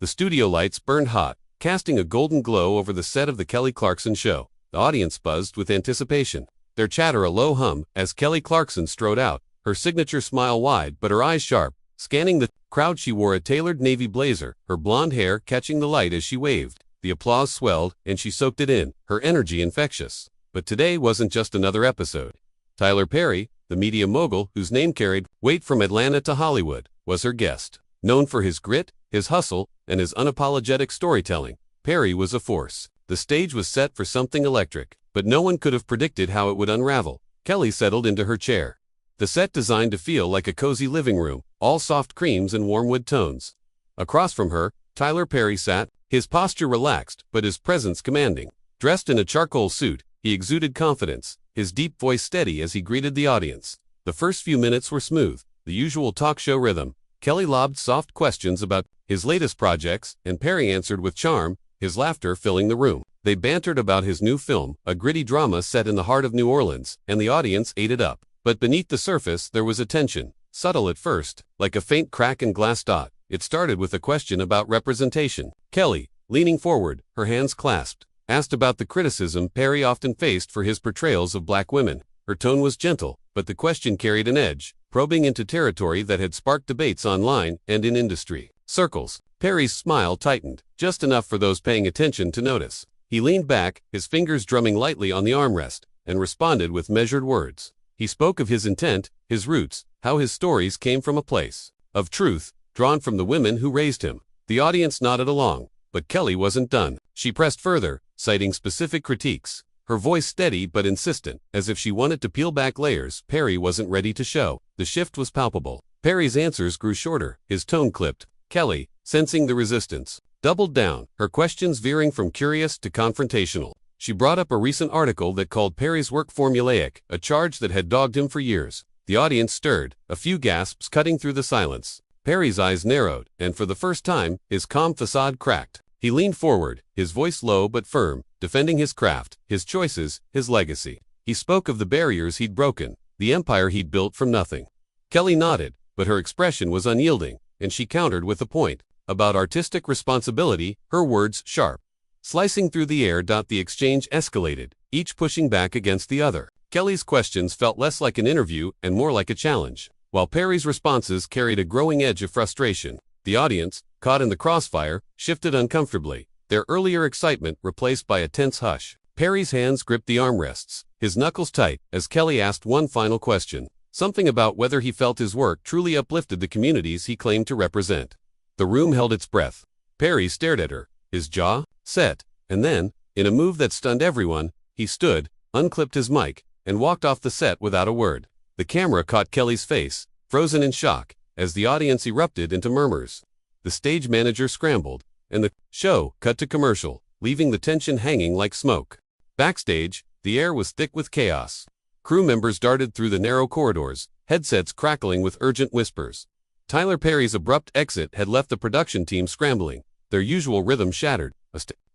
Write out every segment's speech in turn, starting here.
The studio lights burned hot, casting a golden glow over the set of the Kelly Clarkson show. The audience buzzed with anticipation, their chatter a low hum as Kelly Clarkson strode out, her signature smile wide but her eyes sharp, scanning the crowd. She wore a tailored navy blazer, her blonde hair catching the light as she waved. The applause swelled, and she soaked it in, her energy infectious. But today wasn't just another episode. Tyler Perry, the media mogul whose name carried weight from Atlanta to Hollywood, was her guest. Known for his grit, his hustle, and his unapologetic storytelling, Perry was a force. The stage was set for something electric, but no one could have predicted how it would unravel. Kelly settled into her chair. The set designed to feel like a cozy living room, all soft creams and warm wood tones. Across from her, Tyler Perry sat, his posture relaxed but his presence commanding. Dressed in a charcoal suit, he exuded confidence, his deep voice steady as he greeted the audience. The first few minutes were smooth, the usual talk show rhythm. Kelly lobbed soft questions about his latest projects, and Perry answered with charm, his laughter filling the room. They bantered about his new film, a gritty drama set in the heart of New Orleans, and the audience ate it up. But beneath the surface there was a tension, subtle at first, like a faint crack in glass dot. It started with a question about representation. Kelly, leaning forward, her hands clasped, asked about the criticism Perry often faced for his portrayals of black women. Her tone was gentle, but the question carried an edge, probing into territory that had sparked debates online and in industry circles. Perry's smile tightened, just enough for those paying attention to notice. He leaned back, his fingers drumming lightly on the armrest, and responded with measured words. He spoke of his intent, his roots, how his stories came from a place of truth, drawn from the women who raised him. The audience nodded along, but Kelly wasn't done. She pressed further, citing specific critiques, her voice steady but insistent, as if she wanted to peel back layers Perry wasn't ready to show. The shift was palpable. Perry's answers grew shorter, his tone clipped. Kelly, sensing the resistance, doubled down, her questions veering from curious to confrontational. She brought up a recent article that called Perry's work formulaic, a charge that had dogged him for years. The audience stirred, a few gasps cutting through the silence. Perry's eyes narrowed, and for the first time, his calm facade cracked. He leaned forward, his voice low but firm, defending his craft, his choices, his legacy. He spoke of the barriers he'd broken, the empire he'd built from nothing. Kelly nodded, but her expression was unyielding, and she countered with a point. About artistic responsibility, her words sharp. Slicing through the air. The exchange escalated, each pushing back against the other. Kelly's questions felt less like an interview and more like a challenge, while Perry's responses carried a growing edge of frustration. The audience, caught in the crossfire, shifted uncomfortably, their earlier excitement replaced by a tense hush. Perry's hands gripped the armrests, his knuckles tight, as Kelly asked one final question, something about whether he felt his work truly uplifted the communities he claimed to represent. The room held its breath. Perry stared at her, his jaw set, and then, in a move that stunned everyone, he stood, unclipped his mic, and walked off the set without a word. The camera caught Kelly's face, frozen in shock, as the audience erupted into murmurs. The stage manager scrambled, and the show cut to commercial, leaving the tension hanging like smoke. Backstage, the air was thick with chaos. Crew members darted through the narrow corridors, headsets crackling with urgent whispers. Tyler Perry's abrupt exit had left the production team scrambling, their usual rhythm shattered.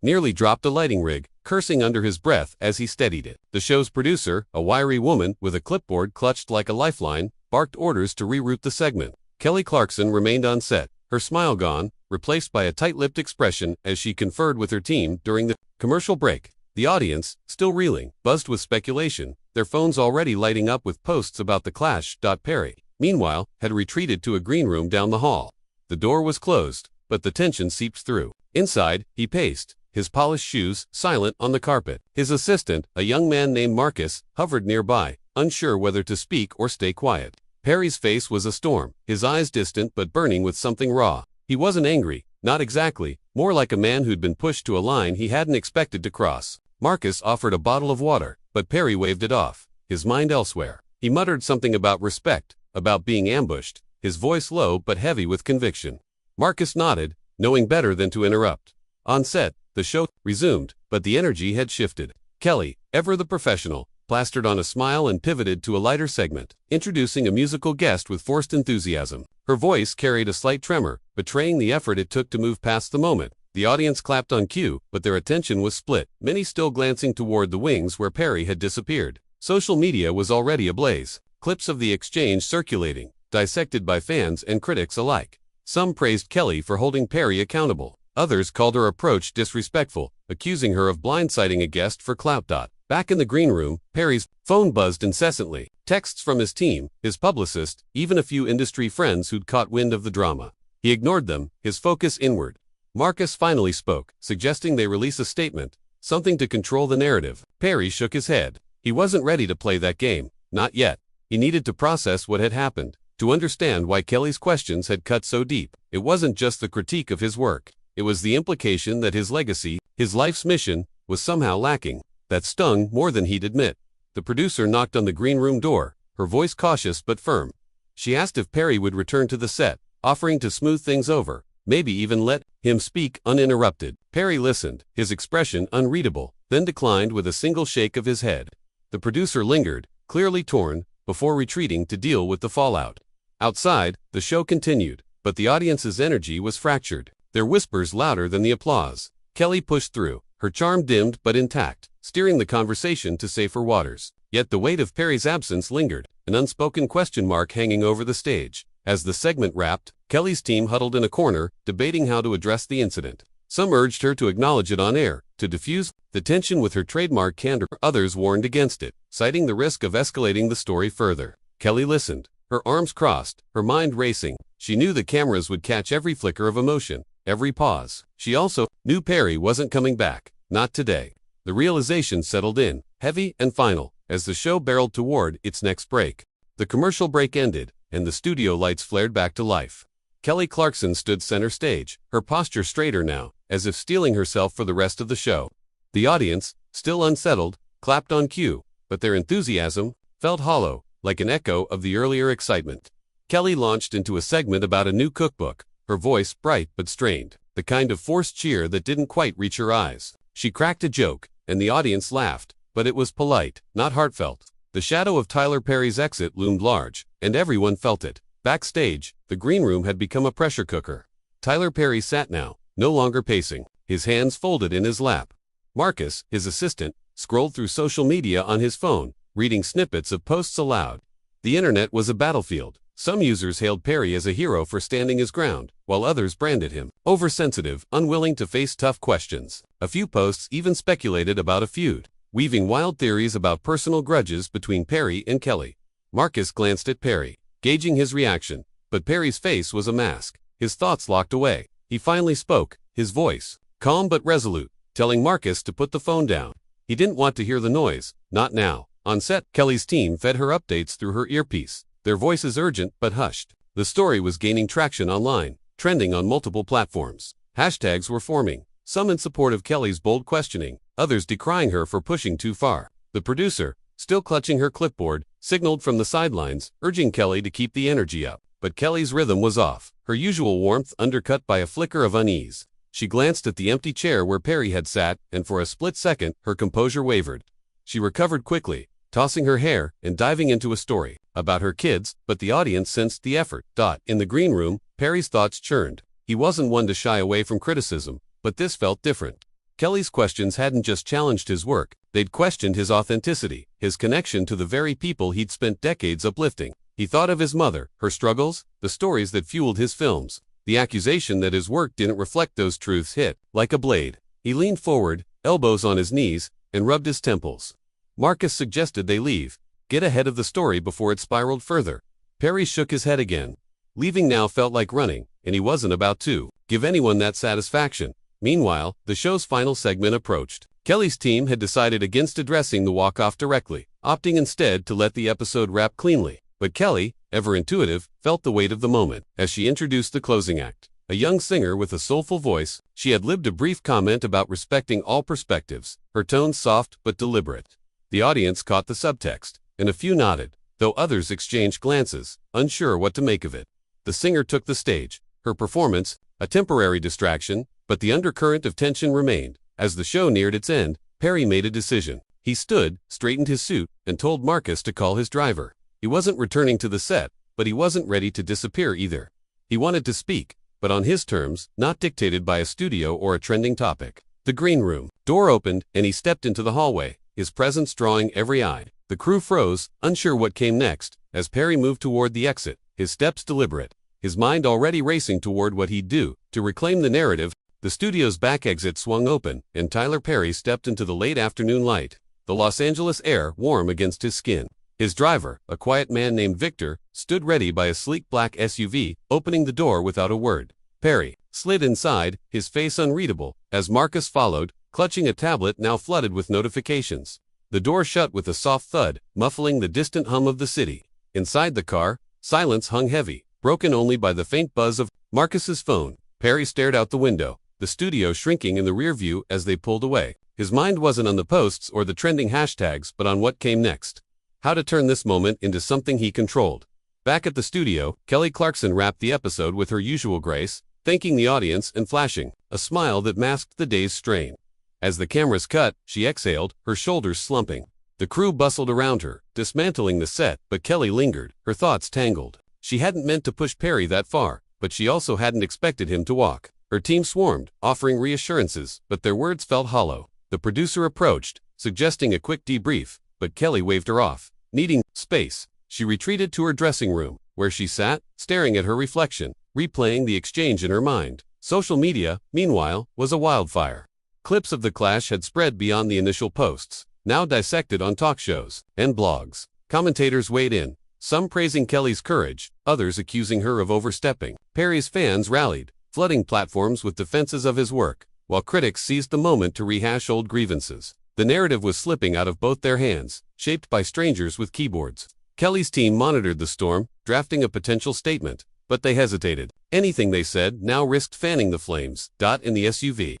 Nearly dropped a lighting rig, cursing under his breath as he steadied it. The show's producer, a wiry woman with a clipboard clutched like a lifeline, barked orders to reroute the segment. Kelly Clarkson remained on set, her smile gone, replaced by a tight-lipped expression as she conferred with her team during the commercial break. The audience, still reeling, buzzed with speculation, their phones already lighting up with posts about the clash. Perry, meanwhile, had retreated to a green room down the hall. The door was closed, but the tension seeped through. Inside, he paced, his polished shoes silent on the carpet. His assistant, a young man named Marcus, hovered nearby, unsure whether to speak or stay quiet. Perry's face was a storm, his eyes distant but burning with something raw. He wasn't angry, not exactly, more like a man who'd been pushed to a line he hadn't expected to cross. Marcus offered a bottle of water, but Perry waved it off, his mind elsewhere. He muttered something about respect, about being ambushed, his voice low but heavy with conviction. Marcus nodded, knowing better than to interrupt. On set, the show resumed, but the energy had shifted. Kelly, ever the professional, plastered on a smile and pivoted to a lighter segment, introducing a musical guest with forced enthusiasm. Her voice carried a slight tremor, betraying the effort it took to move past the moment. The audience clapped on cue, but their attention was split, many still glancing toward the wings where Perry had disappeared. Social media was already ablaze, clips of the exchange circulating, dissected by fans and critics alike. Some praised Kelly for holding Perry accountable. Others called her approach disrespectful, accusing her of blindsiding a guest for clout. Back in the green room, Perry's phone buzzed incessantly. Texts from his team, his publicist, even a few industry friends who'd caught wind of the drama. He ignored them, his focus inward. Marcus finally spoke, suggesting they release a statement, something to control the narrative. Perry shook his head. He wasn't ready to play that game, not yet. He needed to process what had happened, to understand why Kelly's questions had cut so deep. It wasn't just the critique of his work. It was the implication that his legacy, his life's mission, was somehow lacking. That stung more than he'd admit. The producer knocked on the green room door, her voice cautious but firm. She asked if Perry would return to the set, offering to smooth things over, maybe even let him speak uninterrupted. Perry listened, his expression unreadable, then declined with a single shake of his head. The producer lingered, clearly torn, before retreating to deal with the fallout. Outside, the show continued, but the audience's energy was fractured, their whispers louder than the applause. Kelly pushed through, her charm dimmed but intact, steering the conversation to safer waters. Yet the weight of Perry's absence lingered, an unspoken question mark hanging over the stage. As the segment wrapped, Kelly's team huddled in a corner, debating how to address the incident. Some urged her to acknowledge it on air, to diffuse the tension with her trademark candor. Others warned against it, citing the risk of escalating the story further. Kelly listened, her arms crossed, her mind racing. She knew the cameras would catch every flicker of emotion, every pause. She also knew Perry wasn't coming back, not today. The realization settled in, heavy and final, as the show barreled toward its next break. The commercial break ended, and the studio lights flared back to life. Kelly Clarkson stood center stage, her posture straighter now, as if steeling herself for the rest of the show. The audience, still unsettled, clapped on cue, but their enthusiasm felt hollow, like an echo of the earlier excitement. Kelly launched into a segment about a new cookbook, her voice bright but strained, the kind of forced cheer that didn't quite reach her eyes. She cracked a joke, and the audience laughed, but it was polite, not heartfelt. The shadow of Tyler Perry's exit loomed large, and everyone felt it. Backstage, the green room had become a pressure cooker. Tyler Perry sat now, no longer pacing, his hands folded in his lap. Marcus, his assistant, scrolled through social media on his phone, reading snippets of posts aloud. The internet was a battlefield. Some users hailed Perry as a hero for standing his ground, while others branded him oversensitive, unwilling to face tough questions. A few posts even speculated about a feud, weaving wild theories about personal grudges between Perry and Kelly. Marcus glanced at Perry, gauging his reaction, but Perry's face was a mask, his thoughts locked away. He finally spoke, his voice, calm but resolute, telling Marcus to put the phone down. He didn't want to hear the noise, not now. On set, Kelly's team fed her updates through her earpiece, their voices urgent but hushed. The story was gaining traction online, trending on multiple platforms. Hashtags were forming, some in support of Kelly's bold questioning, others decrying her for pushing too far. The producer, still clutching her clipboard, signaled from the sidelines, urging Kelly to keep the energy up. But Kelly's rhythm was off, her usual warmth undercut by a flicker of unease. She glanced at the empty chair where Perry had sat, and for a split second, her composure wavered. She recovered quickly, tossing her hair and diving into a story about her kids, but the audience sensed the effort. In the green room, Perry's thoughts churned. He wasn't one to shy away from criticism, but this felt different. Kelly's questions hadn't just challenged his work, they'd questioned his authenticity, his connection to the very people he'd spent decades uplifting. He thought of his mother, her struggles, the stories that fueled his films. The accusation that his work didn't reflect those truths hit like a blade. He leaned forward, elbows on his knees, and rubbed his temples. Marcus suggested they leave, get ahead of the story before it spiraled further. Perry shook his head again. Leaving now felt like running, and he wasn't about to give anyone that satisfaction. Meanwhile, the show's final segment approached. Kelly's team had decided against addressing the walk-off directly, opting instead to let the episode wrap cleanly. But Kelly, ever intuitive, felt the weight of the moment as she introduced the closing act. A young singer with a soulful voice, she had lived a brief comment about respecting all perspectives, her tone soft but deliberate. The audience caught the subtext, and a few nodded, though others exchanged glances, unsure what to make of it. The singer took the stage, her performance, a temporary distraction, but the undercurrent of tension remained. As the show neared its end, Perry made a decision. He stood, straightened his suit, and told Marcus to call his driver. He wasn't returning to the set, but he wasn't ready to disappear either. He wanted to speak, but on his terms, not dictated by a studio or a trending topic. The green room door opened, and he stepped into the hallway, his presence drawing every eye. The crew froze, unsure what came next, as Perry moved toward the exit, his steps deliberate, his mind already racing toward what he'd do to reclaim the narrative. The studio's back exit swung open, and Tyler Perry stepped into the late afternoon light, the Los Angeles air warm against his skin. His driver, a quiet man named Victor, stood ready by a sleek black SUV, opening the door without a word. Perry slid inside, his face unreadable, as Marcus followed, clutching a tablet now flooded with notifications. The door shut with a soft thud, muffling the distant hum of the city. Inside the car, silence hung heavy, broken only by the faint buzz of Marcus's phone. Perry stared out the window, the studio shrinking in the rear view as they pulled away. His mind wasn't on the posts or the trending hashtags, but on what came next. How to turn this moment into something he controlled. Back at the studio, Kelly Clarkson wrapped the episode with her usual grace, thanking the audience and flashing a smile that masked the day's strain. As the cameras cut, she exhaled, her shoulders slumping. The crew bustled around her, dismantling the set, but Kelly lingered, her thoughts tangled. She hadn't meant to push Perry that far, but she also hadn't expected him to walk. Her team swarmed, offering reassurances, but their words felt hollow. The producer approached, suggesting a quick debrief, but Kelly waved her off. Needing space, she retreated to her dressing room, where she sat, staring at her reflection, replaying the exchange in her mind. Social media, meanwhile, was a wildfire. Clips of the clash had spread beyond the initial posts, now dissected on talk shows and blogs. Commentators weighed in, some praising Kelly's courage, others accusing her of overstepping. Perry's fans rallied, flooding platforms with defenses of his work, while critics seized the moment to rehash old grievances. The narrative was slipping out of both their hands, shaped by strangers with keyboards. Kelly's team monitored the storm, drafting a potential statement, but they hesitated. Anything they said now risked fanning the flames. In the SUV,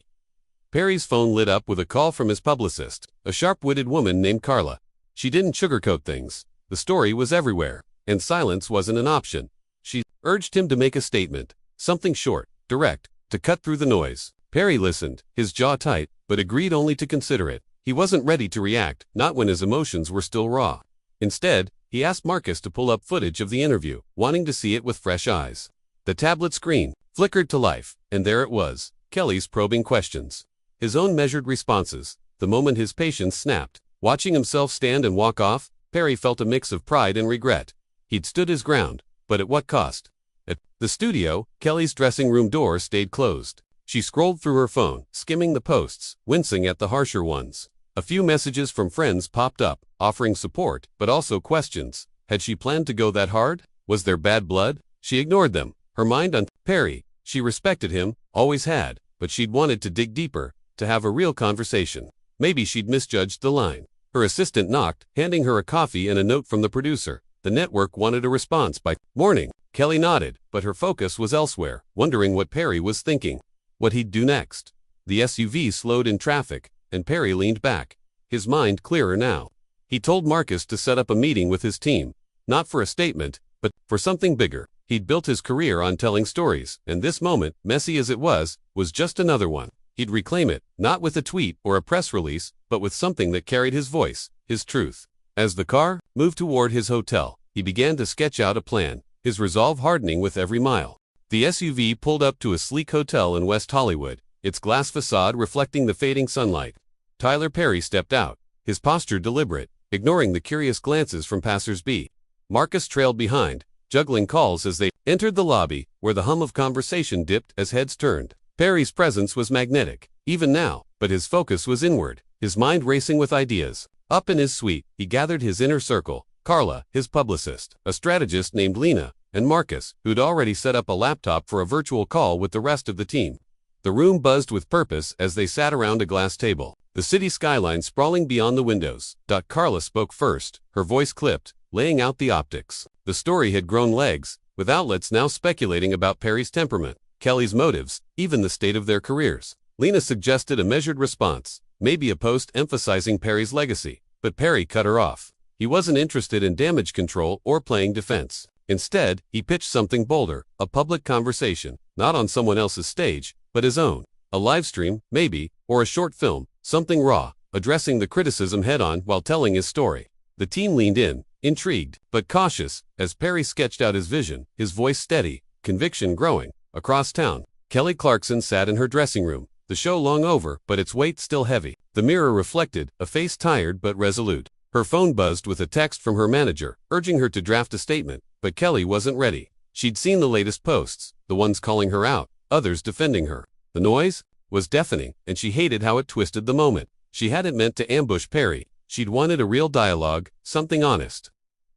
Perry's phone lit up with a call from his publicist, a sharp-witted woman named Carla. She didn't sugarcoat things. The story was everywhere, and silence wasn't an option. She urged him to make a statement, something short, direct, to cut through the noise. Perry listened, his jaw tight, but agreed only to consider it. He wasn't ready to react, not when his emotions were still raw. Instead, he asked Marcus to pull up footage of the interview, wanting to see it with fresh eyes. The tablet screen flickered to life, and there it was, Kelly's probing questions. His own measured responses. The moment his patience snapped, watching himself stand and walk off, Perry felt a mix of pride and regret. He'd stood his ground, but at what cost? At the studio, Kelly's dressing room door stayed closed. She scrolled through her phone, skimming the posts, wincing at the harsher ones. A few messages from friends popped up, offering support, but also questions. Had she planned to go that hard? Was there bad blood? She ignored them, her mind on Perry. She respected him, always had, but she'd wanted to dig deeper, to have a real conversation. Maybe she'd misjudged the line. Her assistant knocked, handing her a coffee and a note from the producer. The network wanted a response by morning. Kelly nodded, but her focus was elsewhere, wondering what Perry was thinking, what he'd do next. The SUV slowed in traffic, and Perry leaned back, his mind clearer now. He told Marcus to set up a meeting with his team, not for a statement, but for something bigger. He'd built his career on telling stories, and this moment, messy as it was just another one. He'd reclaim it, not with a tweet or a press release, but with something that carried his voice, his truth. As the car moved toward his hotel, he began to sketch out a plan, his resolve hardening with every mile. The SUV pulled up to a sleek hotel in West Hollywood, its glass facade reflecting the fading sunlight. Tyler Perry stepped out, his posture deliberate, ignoring the curious glances from passers-by. Marcus trailed behind, juggling calls as they entered the lobby, where the hum of conversation dipped as heads turned. Perry's presence was magnetic, even now, but his focus was inward, his mind racing with ideas. Up in his suite, he gathered his inner circle, Carla, his publicist, a strategist named Lena, and Marcus, who'd already set up a laptop for a virtual call with the rest of the team. The room buzzed with purpose as they sat around a glass table, the city skyline sprawling beyond the windows. Carla spoke first, her voice clipped, laying out the optics. The story had grown legs, with outlets now speculating about Perry's temperament, Kelly's motives, even the state of their careers. Lena suggested a measured response, maybe a post emphasizing Perry's legacy, but Perry cut her off. He wasn't interested in damage control or playing defense. Instead, he pitched something bolder, a public conversation, not on someone else's stage, but his own. A live stream, maybe, or a short film, something raw, addressing the criticism head-on while telling his story. The team leaned in, intrigued, but cautious, as Perry sketched out his vision, his voice steady, conviction growing. Across town, Kelly Clarkson sat in her dressing room, the show long over, but its weight still heavy. The mirror reflected, a face tired but resolute. Her phone buzzed with a text from her manager, urging her to draft a statement, but Kelly wasn't ready. She'd seen the latest posts, the ones calling her out, others defending her. The noise was deafening, and she hated how it twisted the moment. She hadn't meant to ambush Perry. She'd wanted a real dialogue, something honest.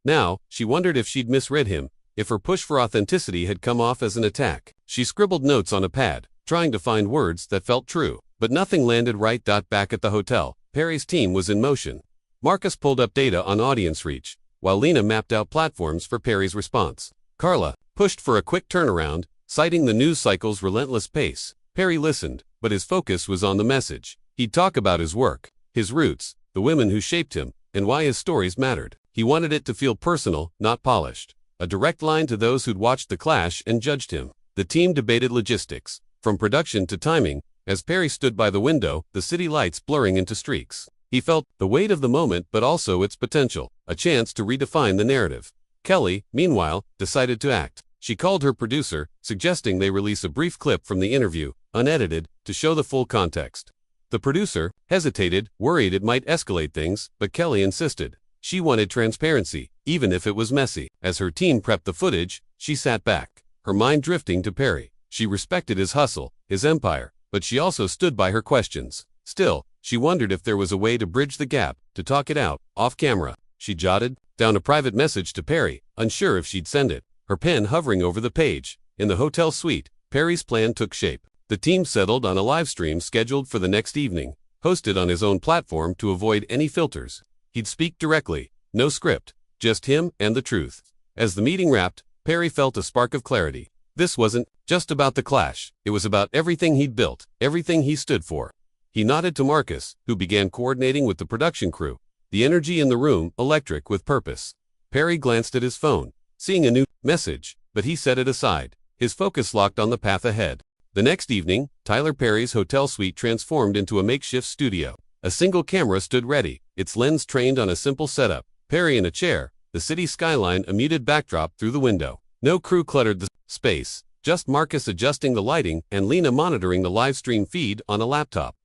Now, she wondered if she'd misread him, if her push for authenticity had come off as an attack. She scribbled notes on a pad, trying to find words that felt true, but nothing landed right. Back at the hotel, Perry's team was in motion. Marcus pulled up data on audience reach, while Lena mapped out platforms for Perry's response. Carla pushed for a quick turnaround, citing the news cycle's relentless pace. Perry listened, but his focus was on the message. He'd talk about his work, his roots, the women who shaped him, and why his stories mattered. He wanted it to feel personal, not polished. A direct line to those who'd watched the clash and judged him. The team debated logistics, from production to timing, as Perry stood by the window, the city lights blurring into streaks. He felt the weight of the moment but also its potential, a chance to redefine the narrative. Kelly, meanwhile, decided to act. She called her producer, suggesting they release a brief clip from the interview, unedited, to show the full context. The producer hesitated, worried it might escalate things, but Kelly insisted. She wanted transparency, even if it was messy. As her team prepped the footage, she sat back, her mind drifting to Perry. She respected his hustle, his empire, but she also stood by her questions. Still, she wondered if there was a way to bridge the gap, to talk it out, off camera. She jotted down a private message to Perry, unsure if she'd send it, her pen hovering over the page. In the hotel suite, Perry's plan took shape. The team settled on a live stream scheduled for the next evening, hosted on his own platform to avoid any filters. He'd speak directly, no script, just him and the truth. As the meeting wrapped, Perry felt a spark of clarity. This wasn't just about the clash, it was about everything he'd built, everything he stood for. He nodded to Marcus, who began coordinating with the production crew. The energy in the room, electric with purpose. Perry glanced at his phone, seeing a new message, but he set it aside, his focus locked on the path ahead. The next evening, Tyler Perry's hotel suite transformed into a makeshift studio. A single camera stood ready, its lens trained on a simple setup. Perry in a chair, the city skyline a muted backdrop through the window. No crew cluttered the space, just Marcus adjusting the lighting and Lena monitoring the live stream feed on a laptop.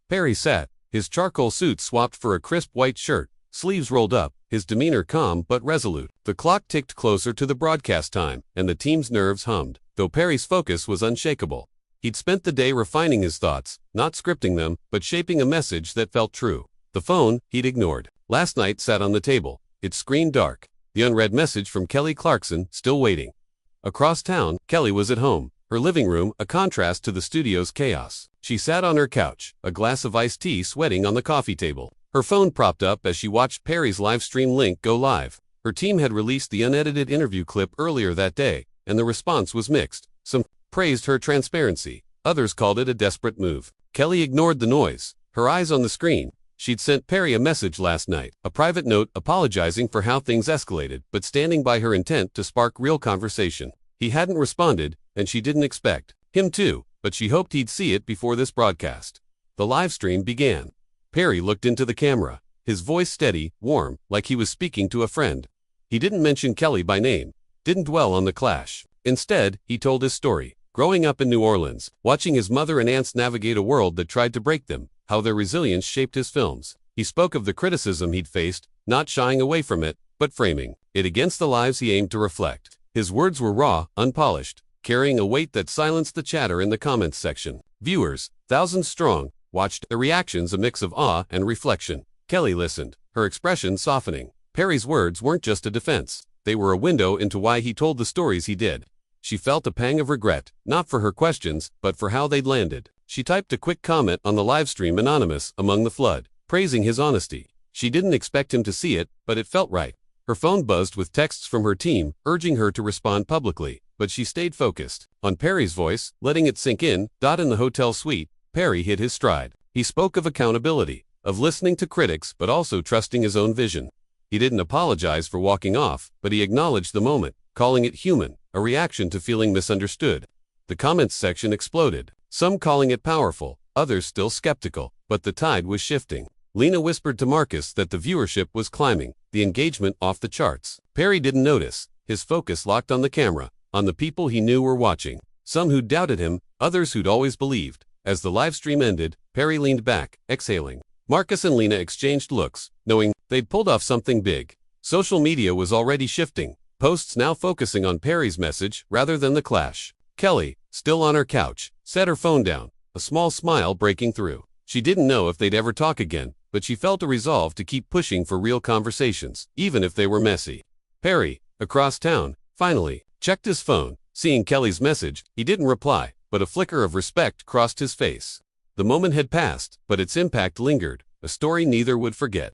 Perry sat, his charcoal suit swapped for a crisp white shirt, sleeves rolled up, his demeanor calm but resolute. The clock ticked closer to the broadcast time, and the team's nerves hummed, though Perry's focus was unshakable. He'd spent the day refining his thoughts, not scripting them, but shaping a message that felt true. The phone, he'd ignored. Last night sat on the table, its screen dark, the unread message from Kelly Clarkson still waiting. Across town, Kelly was at home, her living room a contrast to the studio's chaos. She sat on her couch, a glass of iced tea sweating on the coffee table. Her phone propped up as she watched Perry's live stream link go live. Her team had released the unedited interview clip earlier that day, and the response was mixed. Some praised her transparency, others called it a desperate move. Kelly ignored the noise, her eyes on the screen. She'd sent Perry a message last night, a private note apologizing for how things escalated, but standing by her intent to spark real conversation. He hadn't responded, and she didn't expect him to, but she hoped he'd see it before this broadcast. The live stream began. Perry looked into the camera, his voice steady, warm, like he was speaking to a friend. He didn't mention Kelly by name, didn't dwell on the clash. Instead, he told his story. Growing up in New Orleans, watching his mother and aunts navigate a world that tried to break them, how their resilience shaped his films. He spoke of the criticism he'd faced, not shying away from it, but framing it against the lives he aimed to reflect. His words were raw, unpolished, carrying a weight that silenced the chatter in the comments section. Viewers, thousands strong, watched their reactions a mix of awe and reflection. Kelly listened, her expression softening. Perry's words weren't just a defense. They were a window into why he told the stories he did. She felt a pang of regret, not for her questions, but for how they'd landed. She typed a quick comment on the livestream anonymous among the flood, praising his honesty. She didn't expect him to see it, but it felt right. Her phone buzzed with texts from her team, urging her to respond publicly, but she stayed focused on Perry's voice, letting it sink in. In the hotel suite, Perry hit his stride. He spoke of accountability, of listening to critics but also trusting his own vision. He didn't apologize for walking off, but he acknowledged the moment, calling it human, a reaction to feeling misunderstood. The comments section exploded, some calling it powerful, others still skeptical, but the tide was shifting. Lena whispered to Marcus that the viewership was climbing, the engagement off the charts. Perry didn't notice, his focus locked on the camera, on the people he knew were watching. Some who'd doubted him, others who'd always believed. As the live stream ended, Perry leaned back, exhaling. Marcus and Lena exchanged looks, knowing they'd pulled off something big. Social media was already shifting. posts now focusing on Perry's message rather than the clash. Kelly, still on her couch, set her phone down, a small smile breaking through. She didn't know if they'd ever talk again, but she felt a resolve to keep pushing for real conversations, even if they were messy. Perry, across town, finally, checked his phone. Seeing Kelly's message, he didn't reply, but a flicker of respect crossed his face. The moment had passed, but its impact lingered, a story neither would forget.